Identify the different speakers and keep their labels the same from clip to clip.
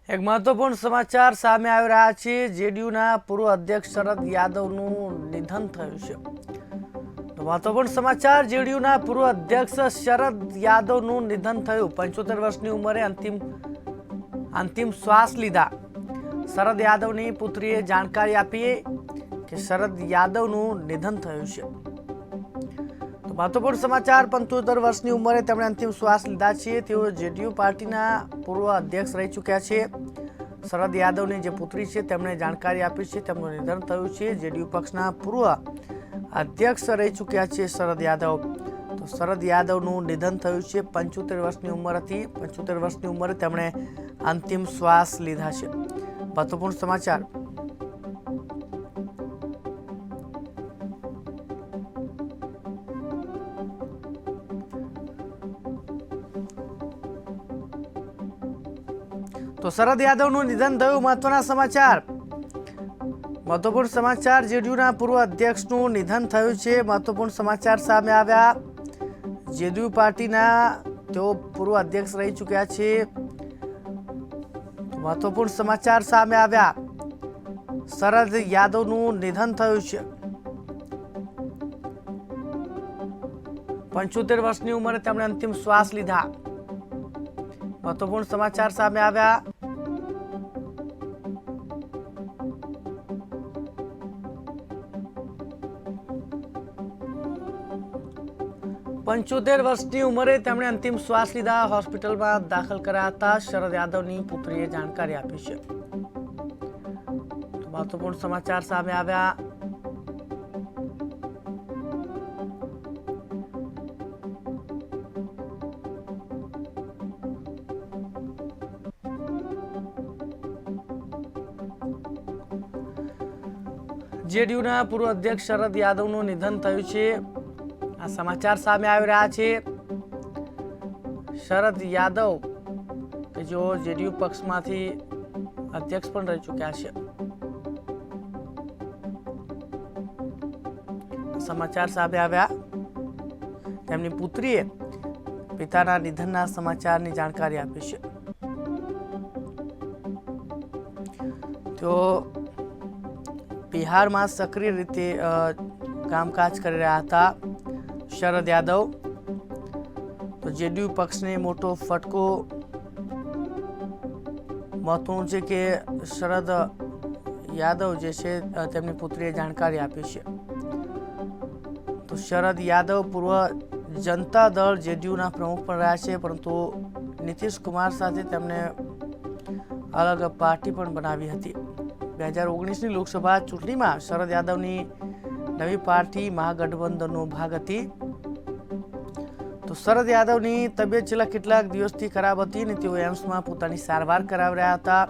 Speaker 1: એક મહત્વપૂર્ણ સમાચાર સામે આવી રહ્યા છે। જેડીયુના પૂર્વ અધ્યક્ષ શરદ યાદવનું નિધન થયું છે। તો મહત્વપૂર્ણ સમાચાર, જેડીયુના પૂર્વ અધ્યક્ષ શરદ યાદવનું નિધન થયું। 75 વર્ષની ઉંમરે અંતિમ શ્વાસ લીધા। શરદ યાદવની પુત્રીએ જાણકારી આપી કે શરદ યાદવનું નિધન થયું છે। મહત્વપૂર્ણ સમાચાર, 75 વર્ષની ઉંમરે તેમણે અંતિમ શ્વાસ લીધા છે। તેઓ જેડીયુ પાર્ટીના પૂર્વ અધ્યક્ષ રહી ચૂક્યા છે। શરદ યાદવની જે પુત્રી છે તેમણે જાણકારી આપી છે તેમનું નિધન થયું છે। જેડીયુ પક્ષના પૂર્વ અધ્યક્ષ રહી ચૂક્યા છે શરદ યાદવ। તો શરદ યાદવનું નિધન થયું છે। 75 વર્ષની ઉંમર હતી। 75 વર્ષની ઉંમરે તેમણે અંતિમ શ્વાસ લીધા છે। મહત્વપૂર્ણ સમાચાર। તો શરદ યાદવનું નિધન થયું। મહત્વના સમાચાર, મહત્વપૂર્ણ સમાચાર, જેડીયુના પૂર્વ અધ્યક્ષનું નિધન થયું છે। મહત્વપૂર્ણ સમાચાર સામે આવ્યા। જેડીયુ પાર્ટીના તેઓ પૂર્વ અધ્યક્ષ રહી ચૂક્યા છે। મહત્વપૂર્ણ સમાચાર સામે આવ્યા। શરદ યાદવનું નિધન થયું છે। 75 વર્ષની ઉંમરે તેમણે અંતિમ શ્વાસ લીધા। મહત્વપૂર્ણ સમાચાર સામે આવ્યા। પંચોતેર વર્ષની ઉંમરે તેમણે અંતિમ શ્વાસ લીધા। હોસ્પિટલમાં દાખલ કર્યા હતા। શરદ યાદવની પુત્રીએ જાણકારી આપી છે। મહત્વપૂર્ણ સમાચાર સામે આવ્યા। જેડીયુના પૂર્વ અધ્યક્ષ શરદ યાદવનું નિધન થયું છે। આ સમાચાર સામે આવી રહ્યા છે। શરદ યાદવ કે જેઓ જેડીયુ પક્ષમાંથી અધ્યક્ષ પણ રહી ચૂક્યા છે। સમાચાર સામે આવ્યા। તેમની પુત્રીએ પિતાના નિધનના સમાચારની જાણકારી આપી છે। તેઓ બિહારમાં સક્રિય રીતે કામકાજ કરી રહ્યા હતા શરદ યાદવ। તો જેડીયુ પક્ષને મોટો ફટકો। મહત્વનું છે કે શરદ યાદવ જે છે તેમની પુત્રીએ જાણકારી આપી છે। તો શરદ યાદવ પૂર્વ જનતા દળ જેડીયુના પ્રમુખ પણ રહ્યા છે, પરંતુ નીતિશ કુમાર સાથે તેમને અલગ પાર્ટી પણ બનાવી હતી। 2019ની લોકસભા ચૂંટણીમાં શરદ યાદવની નવી પાર્ટી મહાગઠબંધનનો ભાગ હતી। તો શરદ યાદવની તબિયત છેલ્લા કેટલાક દિવસથી ખરાબ હતી અને તેઓ એમ્સમાં પોતાની સારવાર કરાવી રહ્યા હતા।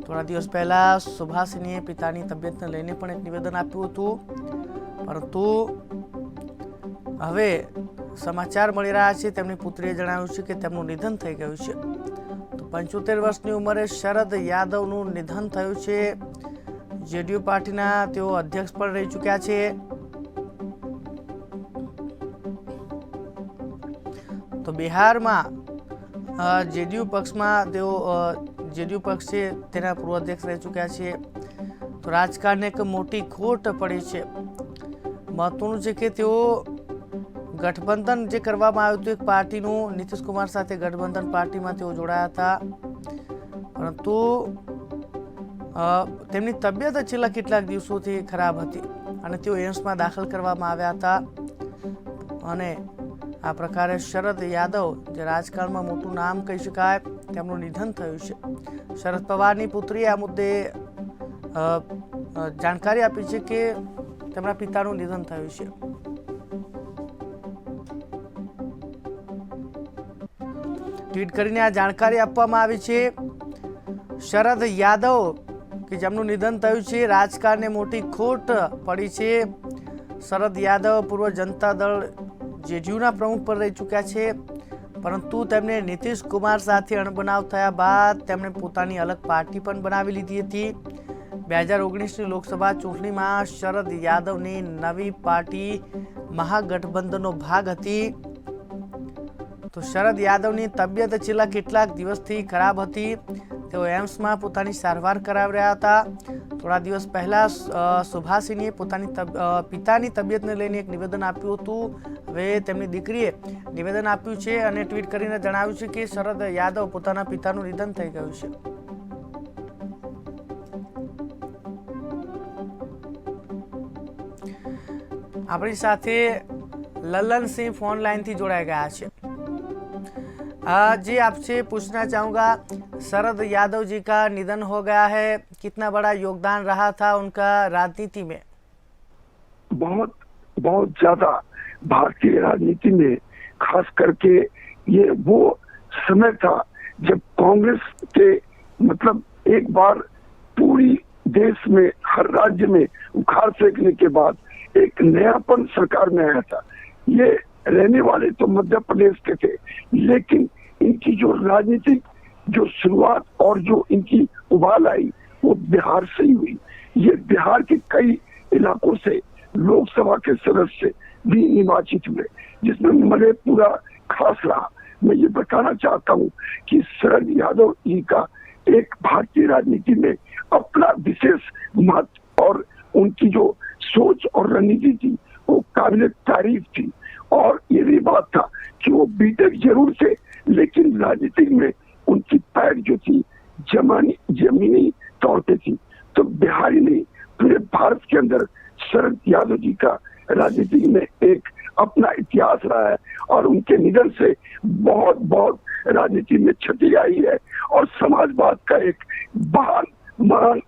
Speaker 1: થોડા દિવસ પહેલા સુભાષિનીએ પિતાની તબિયતને લઈને પણ એક નિવેદન આપ્યું હતું, પરંતુ હવે સમાચાર મળી રહ્યા છે તેમની પુત્રીએ જણાવ્યું છે કે તેમનું નિધન થઈ ગયું છે। તો 75 વર્ષની ઉંમરે શરદ યાદવનું નિધન થયું છે। જેડીયુ પાર્ટીના તેઓ અધ્યક્ષ પણ રહી ચૂક્યા છે। તો બિહારમાં જેડીયુ પક્ષમાં તેઓ જેડીયુ પક્ષ છે તેના પૂર્વ અધ્યક્ષ રહી ચૂક્યા છે। તો રાજકારણને એક મોટી ખોટ પડી છે। મહત્વનું છે કે તેઓ ગઠબંધન જે કરવામાં આવ્યું હતું એક પાર્ટીનું, નીતિશ કુમાર સાથે ગઠબંધન પાર્ટીમાં તેઓ જોડાયા હતા, પરંતુ તેમની તબિયત છેલ્લા કેટલાક દિવસોથી ખરાબ હતી અને તેઓ એમ્સમાં દાખલ કરવામાં આવ્યા હતા। અને આ પ્રકારે શરદ યાદવ, જે રાજકારણમાં મોટું નામ કહી શકાય, તેમનું નિધન થયું છે। શરદ પવારની પુત્રીએ આ મુદ્દે જાણકારી આપી છે કે તેમના પિતાનું નિધન થયું છે। ટ્વીટ કરીને આ જાણકારી આપવામાં આવી છે। શરદ યાદવ કે જેમનું નિધન થયું છે, રાજકારણને મોટી ખોટ પડી છે। શરદ યાદવ પૂર્વ જનતા દળ જેડીયુના પ્રમુખ પર રહી ચૂક્યા છે, પરંતુ તેમને નીતિશ કુમાર સાથે અણબનાવ થયા બાદ તેમણે પોતાની અલગ પાર્ટી પણ બનાવી લીધી હતી। 2019ની લોકસભા ચૂંટણીમાં શરદ યાદવની નવી પાર્ટી મહાગઠબંધનનો ભાગ હતી। તો શરદ યાદવની તબિયત છેલ્લા કેટલાક દિવસથી ખરાબ હતી। તેઓ એમ્સમાં પોતાની સારવાર કરાવી રહ્યા હતા। થોડા દિવસ પહેલા સુભાષિનીએ પોતાની પિતાની તબિયતને લઈને એક નિવેદન આપ્યું હતું। હવે તેમની દીકરીએ નિવેદન આપ્યું છે અને ટ્વીટ કરીને જણાવ્યું છે કે શરદ યાદવ પોતાના પિતાનું નિધન થઈ ગયું છે। अपनी साथे ललन सिंह फोन लाइन थी जोड़ाया गया है। जी आपसे पूछना चाहूँगा, शरद यादव जी का निधन हो गया है, कितना बड़ा योगदान रहा था उनका राजनीति में?
Speaker 2: बहुत बहुत ज्यादा भारतीय राजनीति में, खास करके ये वो समय था जब कांग्रेस के मतलब एक बार पूरी देश में हर राज्य में उखाड़ फेंकने के बाद एक नयापन सरकार में आया था। ये रहने वाले तो मध्य प्रदेश के थे, लेकिन इनकी जो राजनीतिक जो शुरुआत और जो इनकी उबाल आई वो बिहार से ही हुई। ये बिहार के कई इलाकों से लोकसभा के सदस्य भी निर्वाचित हुए, जिसमें मधेपुरा खास रहा। मैं ये बताना चाहता हूँ कि शरद यादव जी का एक भारतीय राजनीति में अपना विशेष महत्व और उनकी जो सोच और रणनीति थी वो काबिल तारीफ थी। और ये भी बात था कि वो बीटेक जरूर थे, लेकिन राजनीति में उनकी पैठ जो थी जमीनी तौर पे थी। तो बिहार ही नहीं, पूरे भारत के अंदर शरद यादव जी का राजनीति में एक अपना इतिहास रहा है और उनके निधन से बहुत बहुत राजनीति में क्षति आई है और समाजवाद का एक महान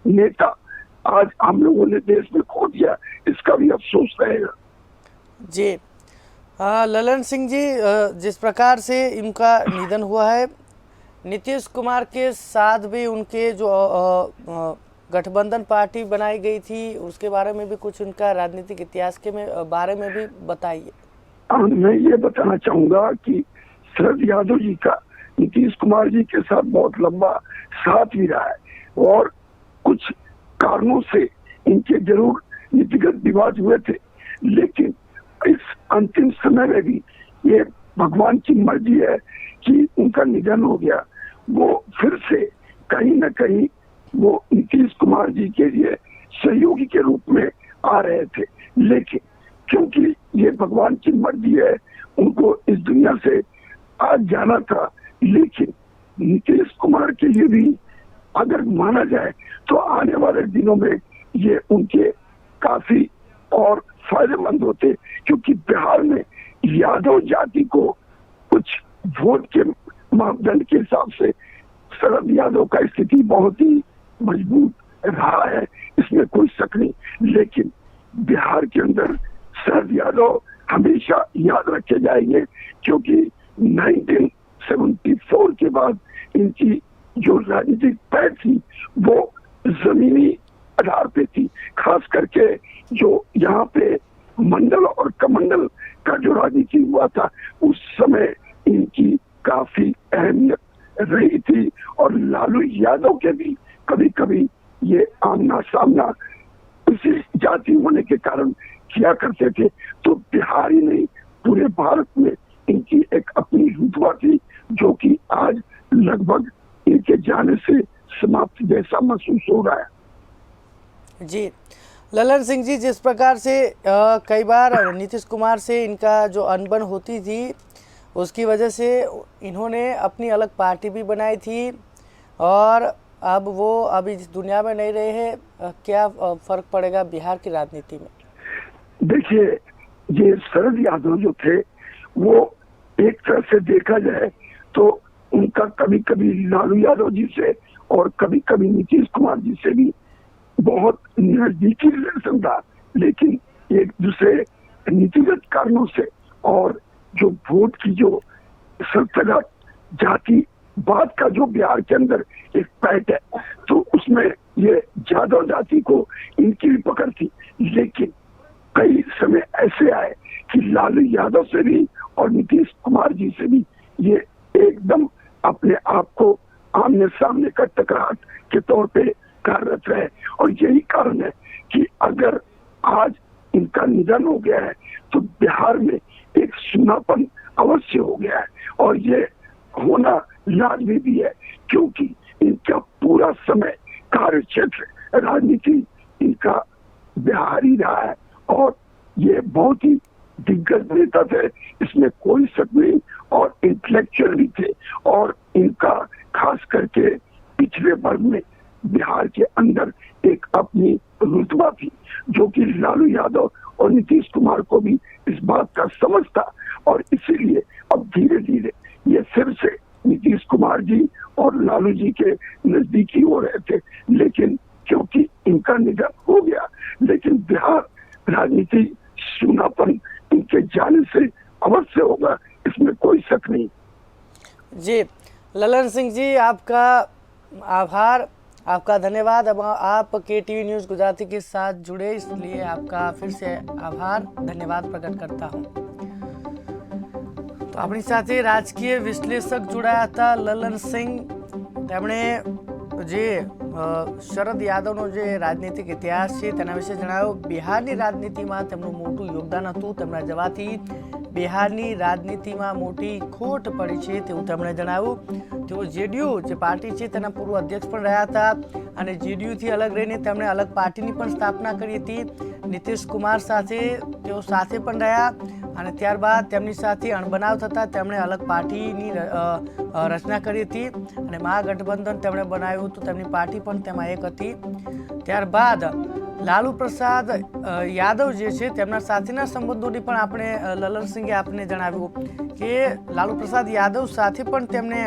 Speaker 2: नेता आज हम लोगों ने देश में खो दिया, इसका भी अफसोस रहेगा।
Speaker 1: जी ललन सिंह जी, जिस प्रकार से इनका निधन हुआ है, नीतीश कुमार के साथ भी उनके जो गठबंधन पार्टी बनाई गई थी उसके बारे में भी कुछ उनका राजनीतिक इतिहास के बारे में भी बताइए।
Speaker 2: मैं ये बताना चाहूंगा कि शरद यादव जी का नीतीश कुमार जी के साथ बहुत लंबा साथ भी रहा है और कुछ कारणों से इनके जरूर नीतिगत विवाद हुए थे, लेकिन इस अंतिम समय में भी ये भगवान की मर्जी है कि उनका निधन हो गया। वो फिर से कहीं न कहीं वो नीतीश कुमार जी के लिए सहयोगी के रूप में आ रहे थे, लेकिन क्योंकि ये भगवान की मर्जी है, उनको इस दुनिया से आज जाना था। लेकिन नीतीश कुमार के लिए भी अगर माना जाए तो आने वाले दिनों में ये उनके काफी और फायदेमंद होते, क्योंकि बिहार में यादव जाति को कुछ वोट के मापदंड के हिसाब से शरद यादव का स्थिति बहुत ही मजबूत रहा है, इसमें कोई शक नहीं। लेकिन बिहार के अंदर शरद यादव हमेशा याद रखे जाएंगे, क्योंकि 1974 के बाद इनकी जो राजनीतिक पैठ थी वो जमीनी आधार पे थी। खास करके जो यहाँ पे मंडल और कमंडल का जो राजनीति हुआ था उस समय इनकी काफी अहमियत रही थी और लालू यादव के भी कभी कभी ये आमना सामना उसी जाति होने के कारण किया करते थे। तो बिहार ही नहीं, पूरे भारत में इनकी एक अपनी रुतबा थी, जो कि आज लगभग इनके जाने से समाप्त जैसा महसूस हो रहा है।
Speaker 1: जी ललन सिंह जी, जिस प्रकार से कई बार नीतीश कुमार से इनका जो अनबन होती थी उसकी वजह से इन्होंने अपनी अलग पार्टी भी बनाई थी और अब वो अभी इस दुनिया में नहीं रहे हैं, क्या फर्क पड़ेगा बिहार की राजनीति में?
Speaker 2: देखिए, ये शरद यादव जो थे वो एक तरह से देखा जाए तो उनका कभी कभी लालू यादव जी से और कभी कभी नीतीश कुमार जी से भी बहुत नजदीकी रिलेशन था, लेकिन एक दूसरे नीतिगत कारणों से और जो वोट की जो संस्थागत जाति बात का जो बिहार के अंदर एक पैठ है, तो उसमें ये यादव जाति को इनकी भी पकड़ थी। लेकिन कई समय ऐसे आए कि लालू यादव से भी और नीतीश कुमार जी से भी ये एकदम अपने आप को आमने सामने का टकराहट के तौर पे कार्यरत रहे। और यही कारण है कि अगर आज इनका निधन हो गया है तो बिहार में एक सुनापन अवश्य हो गया है और ये होना लाजमी भी है, क्योंकि इनका पूरा समय कार्य क्षेत्र राजनीति इनका बिहार ही रहा है और ये बहुत ही दिग्गज नेता थे, इसमें कोई शक नहीं, और इंटेलेक्चुअल भी थे और इनका खास करके पिछले वर्ग में बिहार के अंदर एक अपनी रुतबा थी, जो कि लालू यादव और नीतीश कुमार को भी इस बात का समझ था। और इसीलिए अब धीरे धीरे ये फिर से नीतीश कुमार जी और लालू जी के नजदीकी हो रहे थे, लेकिन क्योंकि इनका निधन हो गया, लेकिन बिहार राजनीति सूनापन इनके जाने से अवश्य होगा, इसमें कोई शक नहीं।
Speaker 1: जी ललन सिंह जी, आपका आभार, आपका धन्यवाद। अब आप KTV न्यूज़ गुजराती के साथ जुड़े, इसलिए आपका फिर से आभार धन्यवाद प्रकट करता हूँ। तो अपनी સાથે રાજકીય વિશ્લેષક જોડાયા હતા લલન સિંહ। તેમણે જે શરદ યાદવનો જે રાજનીતિક ઇતિહાસ છે તેના વિશે જણાવ્યું। બિહારની રાજનીતિમાં તેમનું મોટું યોગદાન હતું, તેમના જવાથી બિહારની રાજનીતિમાં મોટી ખોટ પડી છે તેવું તેમણે જણાવ્યું। તેઓ JDU જે પાર્ટી છે તેના પૂર્વ અધ્યક્ષ પણ રહ્યા હતા અને JDU થી અલગ રહીને તેમણે અલગ પાર્ટીની પણ સ્થાપના કરી હતી। નીતિશ કુમાર સાથે તેઓ સાથે પણ રહ્યા અને ત્યારબાદ તેમની સાથે અણબનાવ થતા તેમણે અલગ પાર્ટીની રચના કરી હતી અને મહાગઠબંધન તેમણે બનાવ્યું હતું, તેમની પાર્ટી પણ તેમાં એક હતી। ત્યારબાદ લાલુ પ્રસાદ યાદવ જે છે તેમના સાથેના સંબંધોની પણ આપણે લલન સિંહે આપને જણાવ્યું કે લાલુ પ્રસાદ યાદવ સાથે પણ તેમને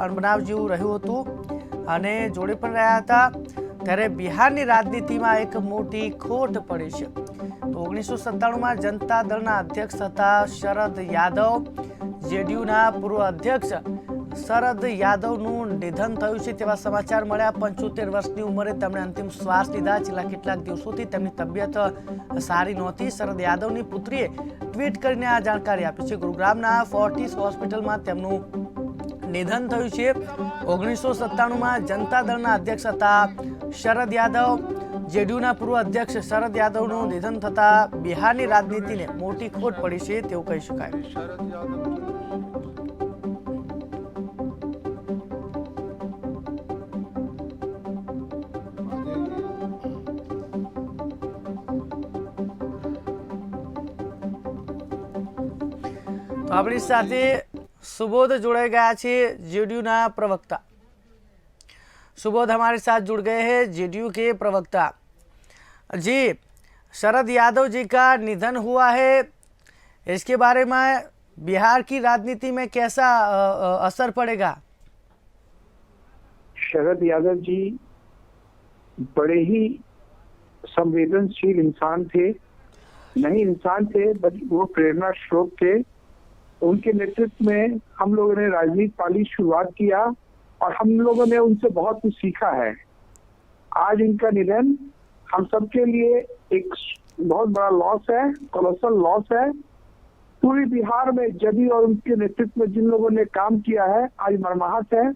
Speaker 1: અણબનાવ જેવું રહ્યું હતું અને જોડે પણ રહ્યા હતા। ત્યારે બિહારની રાજનીતિમાં એક મોટી ખોટ પડી છે। તો 1997માં જનતા દળના અધ્યક્ષ હતા શરદ યાદવ। JDUના પૂર્વ અધ્યક્ષ શરદ યાદવનું નિધન થયું છે તેવા સમાચાર મળ્યા। 75 વર્ષની ઉંમરે તેમણે અંતિમ શ્વાસ લીધા। છેલ્લા કેટલાક દિવસોથી તેમની તબિયત સારી નહોતી। શરદ યાદવની પુત્રીએ ટ્વીટ કરીને આ જાણકારી આપી છે। ગુરુગ્રામના ફોર્ટિસ હોસ્પિટલમાં તેમનું નિધન થયું છે। 1997માં જનતા દળના અધ્યક્ષ હતા શરદ યાદવ। JDUના પૂર્વ અધ્યક્ષ શરદ યાદવનું નિધન થતા બિહારની રાજનીતિને મોટી ખોટ પડી છે તેવું કહી શકાય। તો આપણી સાથે सुबोध जोड़े गया है JDU प्रवक्ता। सुबोध हमारे साथ जुड़ गए हैं, JDU के प्रवक्ता जी। शरद यादव जी का निधन हुआ है, इसके बारे में बिहार की राजनीति में कैसा असर पड़ेगा?
Speaker 3: शरद यादव जी बड़े ही संवेदनशील इंसान थे, नहीं इंसान थे बल्कि वो प्रेरणा स्रोत थे। उनके नेतृत्व में हम लोगों ने राजनीति पाली शुरुआत किया और हम लोगों ने उनसे बहुत कुछ सीखा है। आज इनका निधन हम सबके लिए एक बहुत बड़ा लॉस है, कोलोसल लॉस है। पूरी बिहार में JDU और उनके नेतृत्व में जिन लोगों ने काम किया है आज मर्माहत है।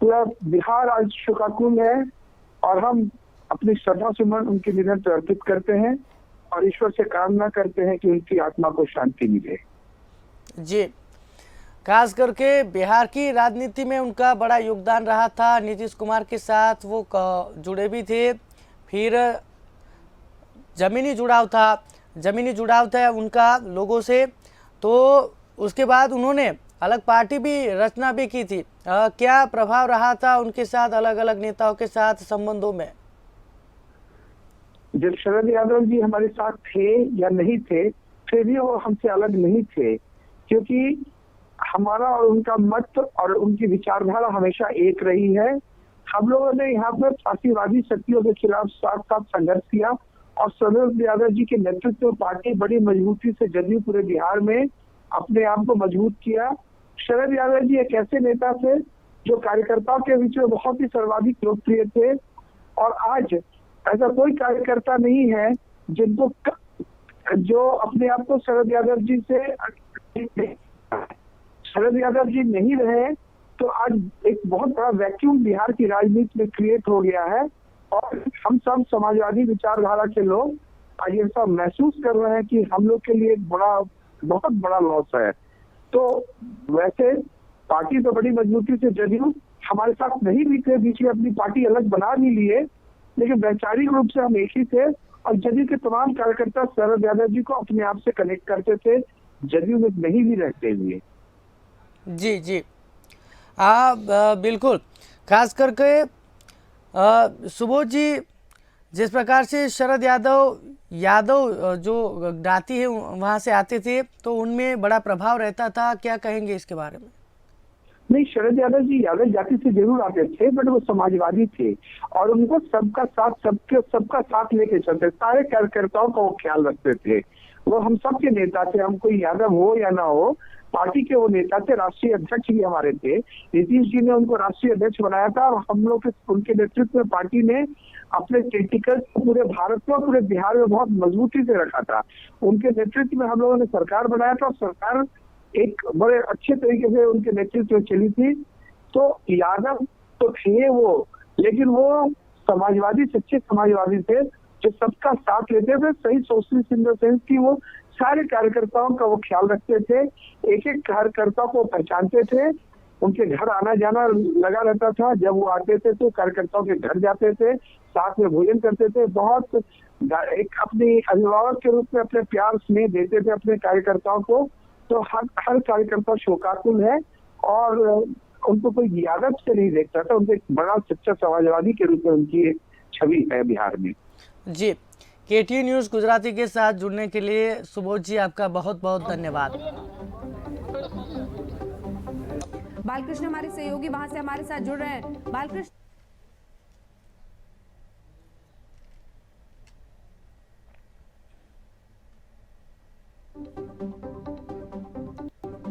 Speaker 3: पूरा बिहार आज शोकाकुल है और हम अपनी श्रद्धा सुमन उनके निधन पर अर्पित करते हैं और ईश्वर से कामना करते हैं कि उनकी आत्मा को शांति मिले।
Speaker 1: जी, खास करके बिहार की राजनीति में उनका बड़ा योगदान रहा था। नीतीश कुमार के साथ वो जुड़े भी थे, फिर जमीनी जुड़ाव था उनका लोगों से। तो उसके बाद उन्होंने अलग पार्टी भी रचना भी की थी। क्या प्रभाव रहा था उनके साथ अलग अलग नेताओं के साथ संबंधों में?
Speaker 3: जब शरद यादव जी हमारे साथ थे या नहीं थे, फिर भी वो हमसे अलग नहीं थे, क्योंकि हमारा और उनका मत और उनकी विचारधारा हमेशा एक रही है। हम लोगों ने यहाँ पर फांसीवादी शक्तियों के खिलाफ साथ साथ संघर्ष किया और शरद यादव जी के नेतृत्व में पार्टी बड़ी मजबूती से JDU पूरे बिहार में अपने आप को मजबूत किया। शरद यादव जी एक ऐसे नेता थे जो कार्यकर्ताओं के बीच में बहुत ही सर्वाधिक लोकप्रिय थे और आज ऐसा कोई कार्यकर्ता नहीं है जिनको जो अपने आप को शरद यादव जी से शरद यादव जी नहीं रहे तो आज एक बहुत बड़ा वैक्यूम बिहार की राजनीति में क्रिएट हो गया है और हम सब समाजवादी विचारधारा के लोग आज ये सब महसूस कर रहे हैं कि हम लोग के लिए बहुत बड़ा लॉस है। तो वैसे पार्टी तो बड़ी मजबूती से जदयू हमारे साथ नहीं भी थे, बीच में अपनी पार्टी अलग बना भी लिए, लेकिन वैचारिक रूप से हम एक ही थे और जदयू के तमाम कार्यकर्ता शरद यादव जी को अपने आप से कनेक्ट करते थे, जदयू में नहीं भी रहते हुए।
Speaker 1: जी जी, बिल्कुल। खास करके सुबोध जी, जिस प्रकार से शरद यादव जो ज्ञाति है वहाँ से आते थे, तो उनमें बड़ा प्रभाव रहता था, क्या कहेंगे इसके बारे में?
Speaker 3: नहीं, शरद यादव जी यादव जाति से जरूर आते थे, बट वो समाजवादी थे और उनको सबका साथ लेके चलते, सारे कार्यकर्ताओं का वो ख्याल रखते थे। वो हम सबके नेता थे, हम कोई यादव हो या ना हो, पार्टी के वो नेता थे। राष्ट्रीय अध्यक्ष भी हमारे थे, नीतीश जी ने उनको राष्ट्रीय अध्यक्ष बनाया था और हम लोग उनके नेतृत्व में पार्टी ने अपने टेक्टिकल पूरे भारत में, पूरे बिहार में बहुत मजबूती से रखा था। उनके नेतृत्व में हम लोगों ने सरकार बनाया था और सरकार एक बड़े अच्छे तरीके से उनके नेतृत्व में चली थी। तो यादव तो थे वो, लेकिन वो समाजवादी, सच्चे समाजवादी थे जो सबका साथ लेते थे, सही सोशलिस्ट इन द सेंस की वो सारे कार्यकर्ताओं का वो ख्याल रखते थे, एक एक कार्यकर्ता को पहचानते थे, उनके घर आना जाना लगा रहता था। जब वो आते थे तो कार्यकर्ताओं के घर जाते थे, साथ में भोजन करते थे, बहुत एक अपने अभिभावक के रूप में अपने प्यार स्नेह देते थे अपने कार्यकर्ताओं को। तो हर कार्यकर्ता शोकाकुल है और उनको कोई यादव से नहीं देखता था, उनको एक बड़ा सच्चा समाजवादी के रूप में उनकी एक छवि है बिहार में।
Speaker 1: जी, केटीवी न्यूज़ गुजराती के साथ जुड़ने के लिए सुबोध जी आपका बहुत बहुत धन्यवाद।
Speaker 4: बालकृष्ण हमारे सहयोगी वहां से हमारे साथ जुड़ रहे हैं। बालकृष्ण,